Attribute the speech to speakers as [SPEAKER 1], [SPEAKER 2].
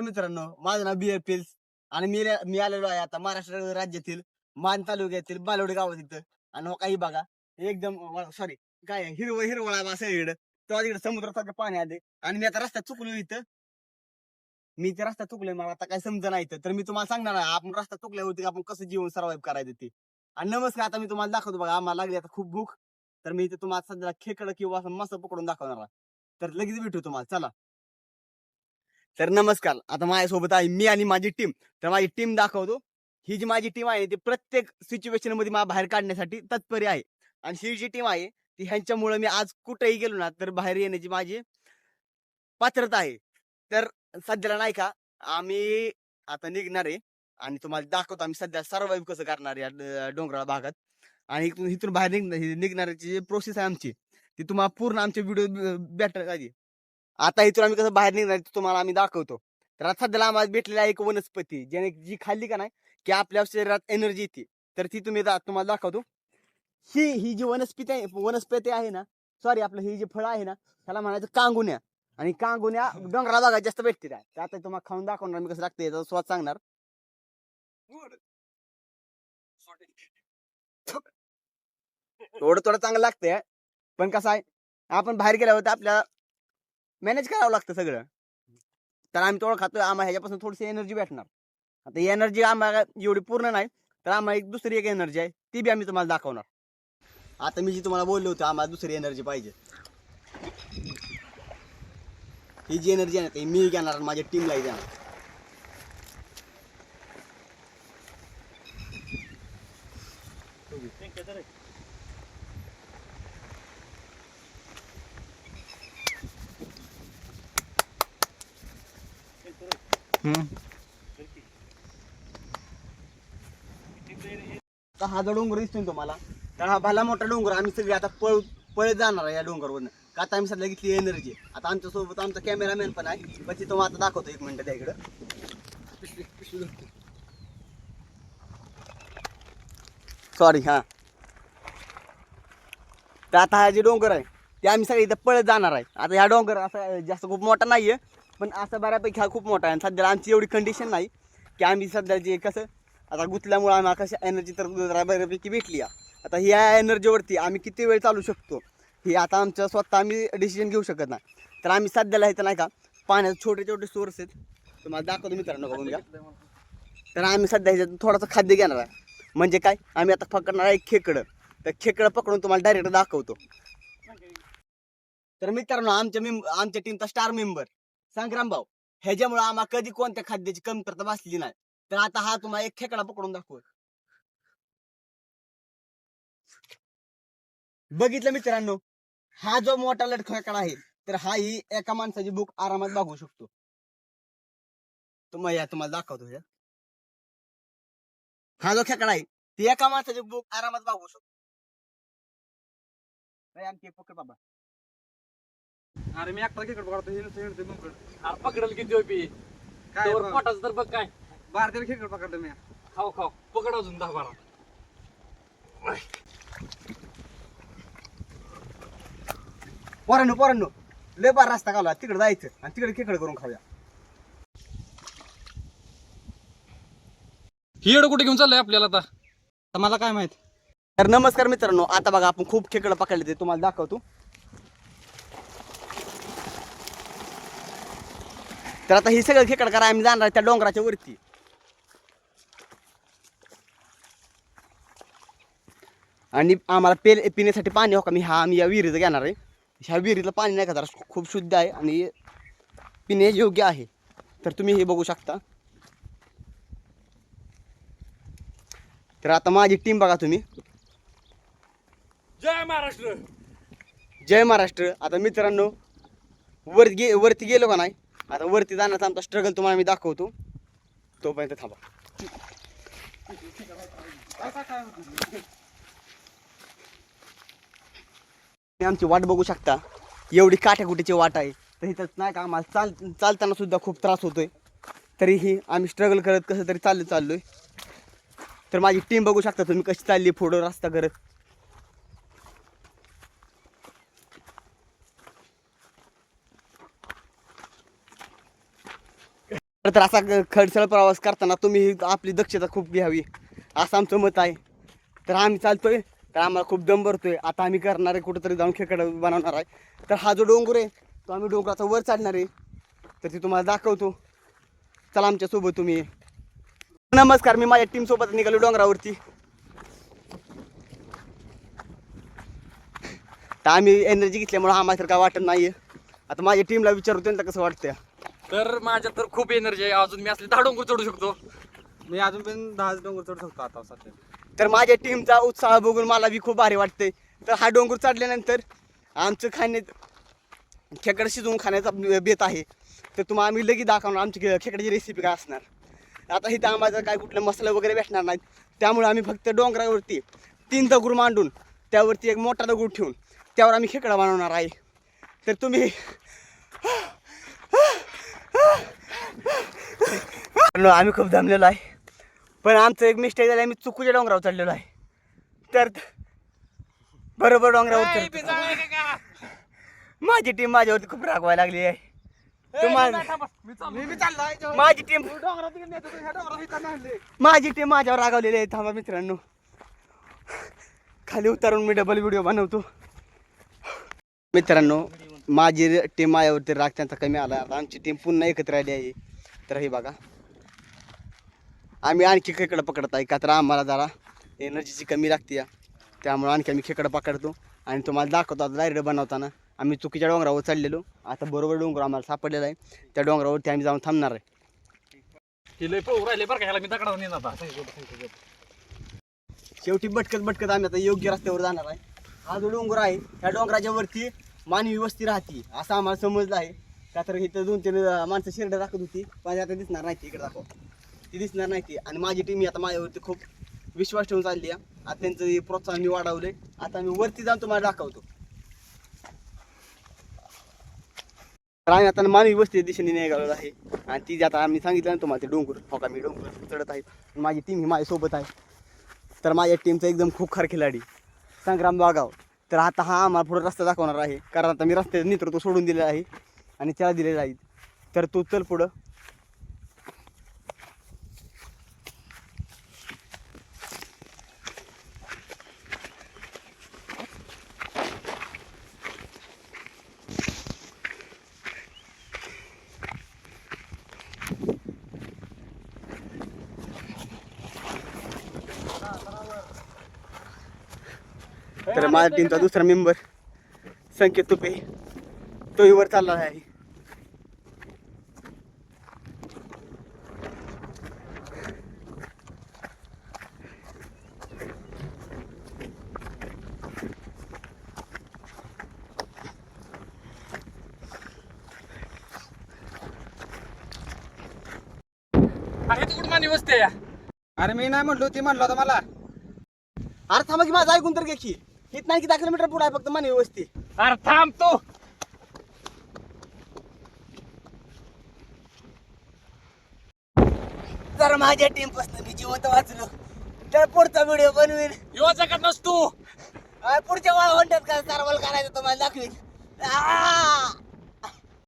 [SPEAKER 1] मित्रांनो, माझं नाव बी फिल्स आणि मी आलेलो आहे आता महाराष्ट्र राज्यातील मान तालुक्यातील बालवड गावात इथं. आणि हो काही बघा एकदम सॉरी काय हिरवळ आहे असं इकडं. तेव्हा तिकडे समुद्रासारखं पाणी आले आणि मी आता रस्त्यात चुकलो इथं. मी ते रस्ता चुकलोय, मला आता काय समजा नाही तर मी तुम्हाला सांगणार आहे आपण रस्ता चुकल्यावरती आपण कसं जीवन सर्वाइव्ह करायचं ते. आणि नमस्कार, आता मी तुम्हाला दाखवतो बघा, आम्हाला लागली आता खूप भूक. तर मी इथे तुम्हाला सध्या खेकडं किंवा असं मस्त पकडून दाखवणार आहे. तर लगेच भेटू तुम्हाला, चला. तर नमस्कार, आता माझ्यासोबत आहे मी आणि माझी टीम. तर माझी टीम दाखवतो. ही जी माझी टीम आहे ती प्रत्येक सिच्युएशन मध्ये मला बाहेर काढण्यासाठी तत्पर आहे. आणि ही जी टीम आहे ती ह्यांच्यामुळे मी आज कुठेही गेलो ना तर बाहेर येण्याची माझी पात्रता आहे. तर सध्याला नाही का आम्ही आता निघणार आहे आणि तुम्हाला दाखवतो आम्ही सध्या सर्वाइव्ह कसं करणार या डोंगराळ भागात. आणि इथून बाहेर निघण्याची जी प्रोसेस आहे आमची ती तुम्हाला पूर्ण आमच्या व्हिडिओ भेटणार आधी. आता इथून आम्ही कसं बाहेर निघणार ते तुम्हाला आम्ही दाखवतो. तर आता सध्याला आम्हाला भेटलेला एक वनस्पती ज्याने जी खाल्ली का नाही की आपल्या शरीरात एनर्जी येते. तर ती तुम्हाला दाखवतो. ही जी वनस्पती आहे ना, सॉरी आपलं ही जी फळ आहे ना त्याला म्हणायचं कांगुन्या. आणि कांगुन्या डोंगराळ भागात जास्त भेटते. त्या आता तुम्हाला खाऊन दाखवणार मी कसं लागतं, याचा स्वाद सांगणार. थोडं थोडं चांगलं लागतंय, पण कसं आहे आपण बाहेर गेल्यावर आपल्याला मॅनेज करावं लागतं सगळं. तर आम्ही थोडं खातोय, आम्हाला ह्याच्यापासून थोडीशी एनर्जी भेटणार. आता ही एनर्जी आम्हाला एवढी पूर्ण नाही, तर आम्हाला एक दुसरी एक एनर्जी आहे ती बी आम्ही तुम्हाला दाखवणार. आता मी जी तुम्हाला बोललो होतो आम्हाला दुसरी एनर्जी पाहिजे, ही जी एनर्जी आहे ना ती मी घेणार, माझ्या टीमलाही देणार. हा जो डोंगर दिसतोय तुम्हाला, तर हा भला मोठा डोंगर. आम्ही सगळे आता पळत जाणार आहे या डोंगरवरनं. का आता आम्ही सध्या घेतली एनर्जी. आता आमच्या सोबत आमचा कॅमेरामॅन पण आहे, पण तिथं आता दाखवतो. एक मिनिट त्या इकडं सॉरी. हा, तर आता हा जे डोंगर आहे ते आम्ही सगळे इथं पळत जाणार आहे. आता ह्या डोंगर असा जास्त खूप मोठा नाहीये, पण असं बऱ्यापैकी हा खूप मोठा आहे. सध्या आमची एवढी कंडिशन नाही की आम्ही सध्या जे कसं आता गुतल्यामुळे आम्हाला कशा एनर्जी तर बऱ्यापैकी भेटली. आता ह्या एनर्जीवरती आम्ही किती वेळ चालू शकतो हे आता आमच्या स्वतः आम्ही डिसिजन घेऊ शकत नाही. तर आम्ही सध्याला इथं नाही का पाण्याचे छोटे छोटे सोर्स आहेत, तुम्हाला दाखवतो मित्रांनो, बघून घ्या. तर आम्ही सध्या ह्याच्यात थोडंसं खाद्य घेणार आहे. म्हणजे काय, आम्ही आता पकडणार आहे खेकडं. तर खेकडं पकडून तुम्हाला डायरेक्ट दाखवतो. तर मित्रांनो, आमच्या टीमचा स्टार मेंबर संग्राम भाऊ, ह्याच्यामुळे आम्हाला कधी कोणत्या खाद्याची कमतरता भासली नाही. तर आता हा तुम्हाला एक खेकडा पकडून दाखवत. बघितलं मित्रांनो, हा जो मोठा खेकडा आहे तर हा ही एका माणसाची भूक आरामात भागवू शकतो. तुम्हाला दाखवतो. हा जो खेकडा आहे ती एका माणसाची भूक आरामात भागवू शकतो. आणखी पकड बाबा.
[SPEAKER 2] अरे मी एकटा क्रिकेट पकडतो. अरे पकडल किती होपी काय पोटाच तर बघ काय भारतीय क्रिकेट पकडलं मी. खाऊ खाऊ पकड अजून 10-12.
[SPEAKER 1] पोरांनो लय बार रस्ता घालवा, तिकडे जायचं आणि तिकडे खेकड करून खाऊया.
[SPEAKER 2] ही एवढं कुठे घेऊन चाललंय आपल्याला आता मला काय माहित.
[SPEAKER 1] तर नमस्कार मित्रांनो, आता बघा आपण खूप खेकडं पकडले ते तुम्हाला दाखवतो. तर आता ही सगळं खेकड करा आम्ही जाणार त्या डोंगराच्या वरती. आणि आम्हाला पिण्यासाठी पाणी हो का, आम्ही या विहिरीचं घेणार आहे. ह्या विहिरीतलं पाणी नाही का जरा खूप शुद्ध आहे आणि पिणे योग्य आहे. तर तुम्ही हे बघू शकता. तर आता माझी टीम बघा तुम्ही.
[SPEAKER 2] जय महाराष्ट्र.
[SPEAKER 1] जय महाराष्ट्र. आता मित्रांनो वरती गेलो का नाही, आता वरती जाण्याचा आमचा स्ट्रगल तुम्हाला मी दाखवतो. तोपर्यंत थांबा. आमची वाट बघू शकता, एवढी काठ्याकुटीची वाट आहे. तर इथं नाही का आम्हाला चालताना सुद्धा खूप त्रास होतोय. तरीही आम्ही स्ट्रगल करत कसं तरी चाललोय. तर माझी टीम बघू शकता तुम्ही कशी चालली पुढं रस्ता करत. तर असा खडसळ प्रवास करताना तुम्ही आपली दक्षता खूप घ्यावी असं आमचं मत आहे. तर आम्ही चालतोय, तर आम्हाला खूप दम भरतोय. आता आम्ही करणार आहे कुठंतरी जाऊन खेकड बनवणार आहे. तर हा जो डोंगर आहे तो आम्ही डोंगराचा वर चढणार आहे, तर ते तुम्हाला दाखवतो. चला आमच्यासोबत तुम्ही. नमस्कार, मी माझ्या टीमसोबत निघालो डोंगरावरती. तर आम्ही एनर्जी घेतल्यामुळे आम्हाला तर काय वाटत नाही. आता माझ्या टीमला विचारू त्यांना कसं वाटतंय.
[SPEAKER 2] तर माझ्यात तर खूप एनर्जी आहे. अजून मी असले 10 डोंगर चढू शकतो.
[SPEAKER 3] मी अजून पण 10 डोंगर चढू शकतो आता सध्या.
[SPEAKER 1] तर माझ्या टीमचा उत्साह बघून मला बी खूप भारी वाटते. तर हा डोंगर चढल्यानंतर आमचं खेकडं शिजवून खाण्याचा बेत आहे. तर तुम्हाला आम्ही लगेच दाखवणार आमची खेकड्याची रेसिपी काय असणार. आता इथं आम्हाला काय कुठले मसाले वगैरे भेटणार नाहीत, त्यामुळे आम्ही फक्त डोंगरावरती 3 दगड मांडून त्यावरती एक मोठा दगड ठेवून त्यावर आम्ही खेकडा बनवणार आहे. तर तुम्ही आम्ही खूप दमलेलो आहे, पण आमचं एक मिस्टेक झालं, आम्ही चुकीच्या डोंगरावर चढलेलो आहे. तर बरोबर डोंगरावर माझी टीम माझ्यावरती खूप रागवायला लागली आहे. माझी टीम माझ्यावर रागावलेली आहे. थांबा मित्रांनो, खाली उतरून मी डबल व्हिडिओ बनवतो. मित्रांनो, माझी टीम माझ्यावरती राग त्यांचा कमी आला. आता आमची टीम पुन्हा एकत्र आली आहे. तर हे बघा, आम्ही आणखी खेकडं पकडत आहे, का तर आम्हाला जरा एनर्जीची कमी लागते, त्यामुळे आणखी आम्ही खेकडं पकडतो आणि तुम्हाला दाखवतो. आता डायरेक्ट बनवताना आम्ही चुकीच्या डोंगरावर चढलेलो, आता बरोबर डोंगर आम्हाला सापडलेला आहे. त्या डोंगरावरती आम्ही जाऊन थांबणार आहे. शेवटी भटकत आम्ही आता योग्य रस्त्यावर जाणार आहे. हा जो डोंगर आहे ह्या डोंगराच्या वरती मानवी वस्ती राहते असं आम्हाला समजलं आहे. का तर इथं 2-3 माणसं शिरडं दाखवत होती, पण आता दिसणार नाही. इकडे दाखव, ती दिसणार नाही ती. आणि माझी टीम आता माझ्यावरती खूप विश्वास ठेवून चालली आहे. आता त्यांचं प्रोत्साहन मी वाढवलंय. आता मी वरती जाऊन तुम्हाला दाखवतो. तर आम्ही आता मानवी वस्ती दिशेने निघालेलो आहे आणि ती आता आम्ही सांगितलं ना तुम्हाला, ते डोंगर हो का, मी डोंगर चढत आहे. माझी टीम ही माझ्यासोबत आहे. तर माझ्या टीमचा एकदम खूप खार खिलाडी संग्राम वाघाव. तर आता हा आम्हाला पुढे रस्ता दाखवणार आहे, कारण आता मी रस्त्याचं नेतृत्व सोडून दिलेलं आहे आणि त्याला दिलेलं आहे. तर तू चल पुढं. तर माझ्या टीमचा दुसरा मेंबर संकेत तुपे तोही वर चालला आहे.
[SPEAKER 2] अरे तू कुठं मानवी वस्ती आहे?
[SPEAKER 3] अरे मी नाही म्हटलो, ती म्हटलं होतं मला.
[SPEAKER 1] अरे थांबा की, माझं ऐकून तर घे की. इथं नाही की 10 किलोमीटर पुढे आहे फक्त मानवी वस्ती.
[SPEAKER 2] अरे थांब तू.
[SPEAKER 1] जर माझ्या टीम पासून मी जिवंत वाचलो तर पुढचा व्हिडिओ बनवेल.
[SPEAKER 2] येऊ शकत नसतो.
[SPEAKER 1] पुढच्या वाळवंटात काय सर्वाल करायचं तुम्हाला दाखवेल.